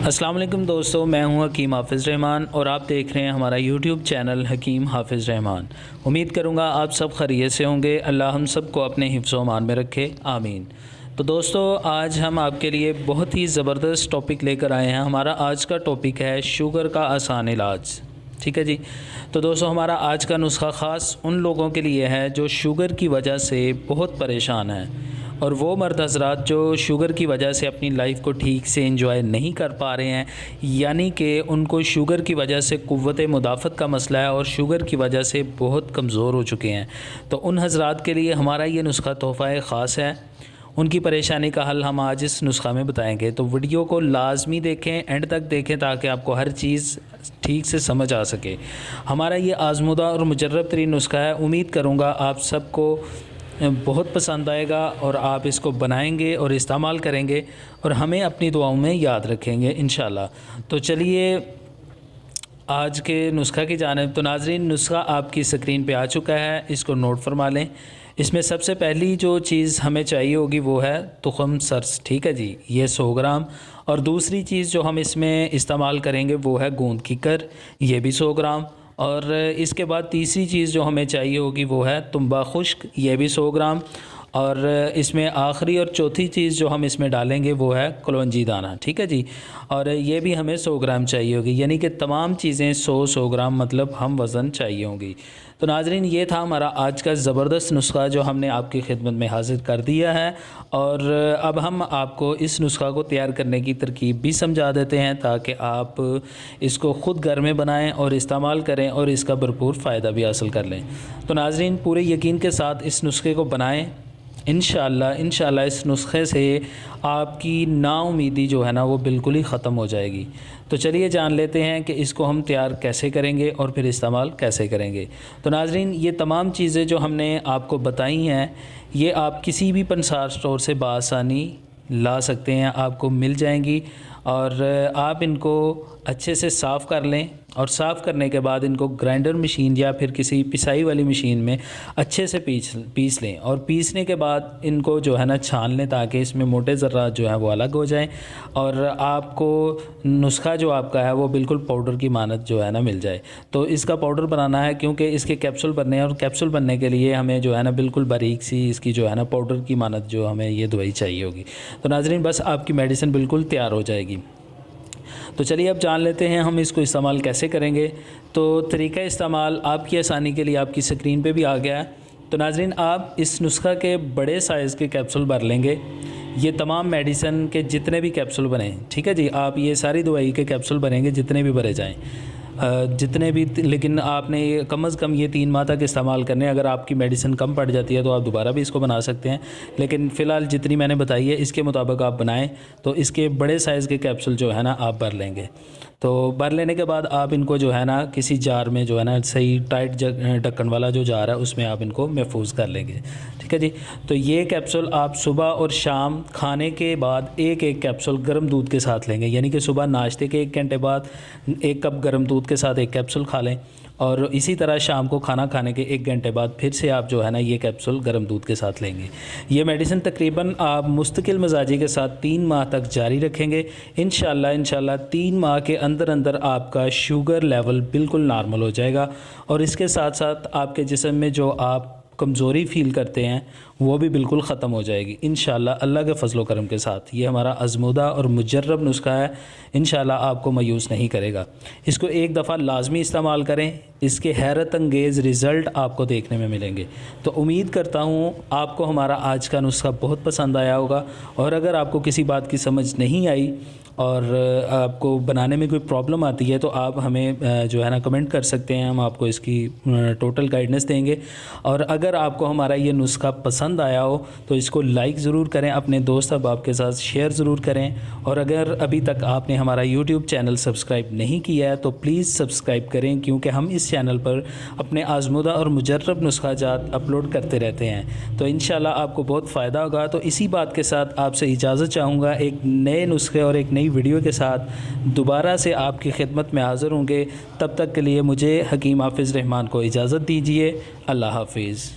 السلام علیکم دوستو، میں ہوں حکیم حافظ رحمان اور آپ دیکھ رہے ہیں ہمارا یوٹیوب چینل حکیم حافظ رحمان۔ امید کروں گا آپ سب خیریت سے ہوں گے۔ اللہ ہم سب کو اپنے حفظ و امان میں رکھے، آمین۔ تو دوستو، آج ہم آپ کے لیے بہت ہی زبردست ٹاپک لے کر آئے ہیں۔ ہمارا آج کا ٹاپک ہے شوگر کا آسان علاج، ٹھیک ہے جی۔ تو دوستو، ہمارا آج کا نسخہ خاص ان لوگوں کے لیے ہے جو شوگر کی وجہ سے بہت پریشان ہیں، اور وہ مرد حضرات جو شوگر کی وجہ سے اپنی لائف کو ٹھیک سے انجوائے نہیں کر پا رہے ہیں، یعنی کہ ان کو شوگر کی وجہ سے قوت مدافعت کا مسئلہ ہے اور شوگر کی وجہ سے بہت کمزور ہو چکے ہیں، تو ان حضرات کے لیے ہمارا یہ نسخہ تحفہ خاص ہے۔ ان کی پریشانی کا حل ہم آج اس نسخہ میں بتائیں گے، تو ویڈیو کو لازمی دیکھیں، اینڈ تک دیکھیں تاکہ آپ کو ہر چیز ٹھیک سے سمجھ آ سکے۔ ہمارا یہ آزمودہ اور مجرب ترین نسخہ ہے۔ امید کروں گا آپ سب کو بہت پسند آئے گا اور آپ اس کو بنائیں گے اور استعمال کریں گے اور ہمیں اپنی دعاؤں میں یاد رکھیں گے انشاءاللہ۔ تو چلیے آج کے نسخہ کی جانب۔ تو ناظرین، نسخہ آپ کی سکرین پہ آ چکا ہے، اس کو نوٹ فرما لیں۔ اس میں سب سے پہلی جو چیز ہمیں چاہیے ہوگی وہ ہے تخم سرس، ٹھیک ہے جی، یہ 100 گرام۔ اور دوسری چیز جو ہم اس میں استعمال کریں گے وہ ہے گوند کیکر، یہ بھی 100 گرام۔ اور اس کے بعد تیسری چیز جو ہمیں چاہیے ہوگی وہ ہے تنبا خشک، یہ بھی 100 گرام۔ اور اس میں آخری اور چوتھی چیز جو ہم اس میں ڈالیں گے وہ ہے کلونجی دانہ، ٹھیک ہے جی، اور یہ بھی ہمیں 100 گرام چاہیے ہوگی، یعنی کہ تمام چیزیں 100 گرام مطلب ہم وزن چاہیے ہوں گی۔ تو ناظرین، یہ تھا ہمارا آج کا زبردست نسخہ جو ہم نے آپ کی خدمت میں حاضر کر دیا ہے، اور اب ہم آپ کو اس نسخہ کو تیار کرنے کی ترکیب بھی سمجھا دیتے ہیں تاکہ آپ اس کو خود گھر میں بنائیں اور استعمال کریں اور اس کا بھرپور فائدہ بھی حاصل کر لیں۔ تو ناظرین، پورے یقین کے ساتھ اس نسخے کو بنائیں، انشاءاللہ اس نسخے سے آپ کی نا امیدی جو ہے نا وہ بالکل ہی ختم ہو جائے گی۔ تو چلیے جان لیتے ہیں کہ اس کو ہم تیار کیسے کریں گے اور پھر استعمال کیسے کریں گے۔ تو ناظرین، یہ تمام چیزیں جو ہم نے آپ کو بتائی ہیں یہ آپ کسی بھی پنسار سٹور سے بآسانی لا سکتے ہیں، آپ کو مل جائیں گی، اور آپ ان کو اچھے سے صاف کر لیں، اور صاف کرنے کے بعد ان کو گرائنڈر مشین یا پھر کسی پسائی والی مشین میں اچھے سے پیس لیں، اور پیسنے کے بعد ان کو جو ہے نا چھان لیں تاکہ اس میں موٹے ذرات جو ہیں وہ الگ ہو جائیں، اور آپ کو نسخہ جو آپ کا ہے وہ بالکل پاؤڈر کی مانند جو ہے نا مل جائے۔ تو اس کا پاؤڈر بنانا ہے کیونکہ اس کے کیپسول بننے ہیں، اور کیپسول بننے کے لیے ہمیں جو ہے نا بالکل باریک سی اس کی جو ہے نا پاؤڈر کی مانند جو ہمیں یہ دوائی چاہیے ہوگی۔ تو ناظرین، بس آپ کی میڈیسن بالکل تیار ہو جائے گی۔ تو چلیے اب جان لیتے ہیں ہم اس کو استعمال کیسے کریں گے۔ تو طریقہ استعمال آپ کی آسانی کے لیے آپ کی سکرین پہ بھی آ گیا ہے۔ تو ناظرین، آپ اس نسخہ کے بڑے سائز کے کیپسول بھر لیں گے، یہ تمام میڈیسن کے جتنے بھی کیپسول بنے، ٹھیک ہے جی، آپ یہ ساری دوائی کے کیپسول بھریں گے جتنے بھی بھرے جائیں، جتنے بھی، لیکن آپ نے کم از کم یہ 3 ماہ تک استعمال کرنے۔ اگر آپ کی میڈیسن کم پڑ جاتی ہے تو آپ دوبارہ بھی اس کو بنا سکتے ہیں، لیکن فی الحال جتنی میں نے بتائی ہے اس کے مطابق آپ بنائیں۔ تو اس کے بڑے سائز کے کیپسول جو ہے نا آپ بھر لیں گے۔ تو بھر لینے کے بعد آپ ان کو جو ہے نا کسی جار میں جو ہے نا صحیح ٹائٹ ڈھکن والا جو جار ہے اس میں آپ ان کو محفوظ کر لیں گے، ٹھیک ہے جی۔ تو یہ کیپسول آپ صبح اور شام کھانے کے بعد ایک کیپسول گرم دودھ کے ساتھ لیں گے، یعنی کہ صبح ناشتے کے 1 گھنٹے بعد 1 کپ گرم دودھ کے ساتھ ایک کیپسول کھا لیں، اور اسی طرح شام کو کھانا کھانے کے 1 گھنٹے بعد پھر سے آپ جو ہے نا یہ کیپسول گرم دودھ کے ساتھ لیں گے۔ یہ میڈیسن تقریباً آپ مستقل مزاجی کے ساتھ 3 ماہ تک جاری رکھیں گے۔ انشاءاللہ 3 ماہ کے اندر آپ کا شوگر لیول بالکل نارمل ہو جائے گا، اور اس کے ساتھ ساتھ آپ کے جسم میں جو آپ کمزوری فیل کرتے ہیں وہ بھی بالکل ختم ہو جائے گی انشاءاللہ، اللہ کے فضل و کرم کے ساتھ۔ یہ ہمارا آزمودہ اور مجرب نسخہ ہے، انشاءاللہ آپ کو مایوس نہیں کرے گا۔ اس کو ایک دفعہ لازمی استعمال کریں، اس کے حیرت انگیز رزلٹ آپ کو دیکھنے میں ملیں گے۔ تو امید کرتا ہوں آپ کو ہمارا آج کا نسخہ بہت پسند آیا ہوگا، اور اگر آپ کو کسی بات کی سمجھ نہیں آئی اور آپ کو بنانے میں کوئی پرابلم آتی ہے تو آپ ہمیں جو ہے نا کمنٹ کر سکتے ہیں، ہم آپ کو اس کی ٹوٹل گائیڈنس دیں گے۔ اور اگر آپ کو ہمارا یہ نسخہ پسند آیا ہو تو اس کو لائک ضرور کریں، اپنے دوست احباب کے ساتھ شیئر ضرور کریں، اور اگر ابھی تک آپ نے ہمارا یوٹیوب چینل سبسکرائب نہیں کیا ہے تو پلیز سبسکرائب کریں، کیونکہ ہم اس چینل پر اپنے آزمودہ اور مجرب نسخہ جات اپلوڈ کرتے رہتے ہیں۔ تو انشاءاللہ آپ کو بہت فائدہ ہوگا۔ تو اسی بات کے ساتھ آپ سے اجازت چاہوں گا، ایک نئے نسخے اور ایک نئی ویڈیو کے ساتھ دوبارہ سے آپ کی خدمت میں حاضر ہوں گے۔ تب تک کے لیے مجھے حکیم حافظ رحمان کو اجازت دیجیے۔ اللہ حافظ۔